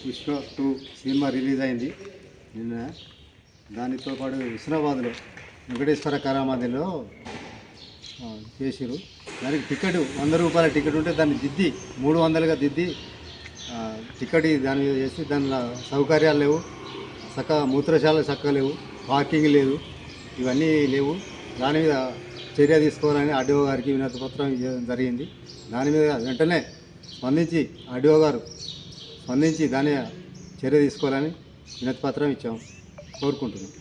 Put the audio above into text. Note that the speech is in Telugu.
విశ్వ 2 సినిమా రిలీజ్ అయింది నిన్న. దానితో పాటు హుస్నాబాద్లో వెంకటేశ్వర కళామందిర్లో చేసిరు. దానికి టికెట్ 100 రూపాయల టికెట్ ఉంటే దాన్ని దిద్ది 300గా దిద్ది టికెట్ దాని మీద చేసి దానిలో సౌకర్యాలు లేవు, చక్కగా మూత్రశాల చక్కగా లేవు, పార్కింగ్ లేదు, ఇవన్నీ లేవు. దాని మీద చర్య తీసుకోవాలని ఆర్డీఓ గారికి వినతి పత్రం ఇవ్వడం జరిగింది. దాని మీద వెంటనే స్పందించి ఆర్డీఓ గారు స్పందించి దాని చర్య తీసుకోవాలని వినతి పత్రం ఇచ్చాము, కోరుకుంటున్నాం.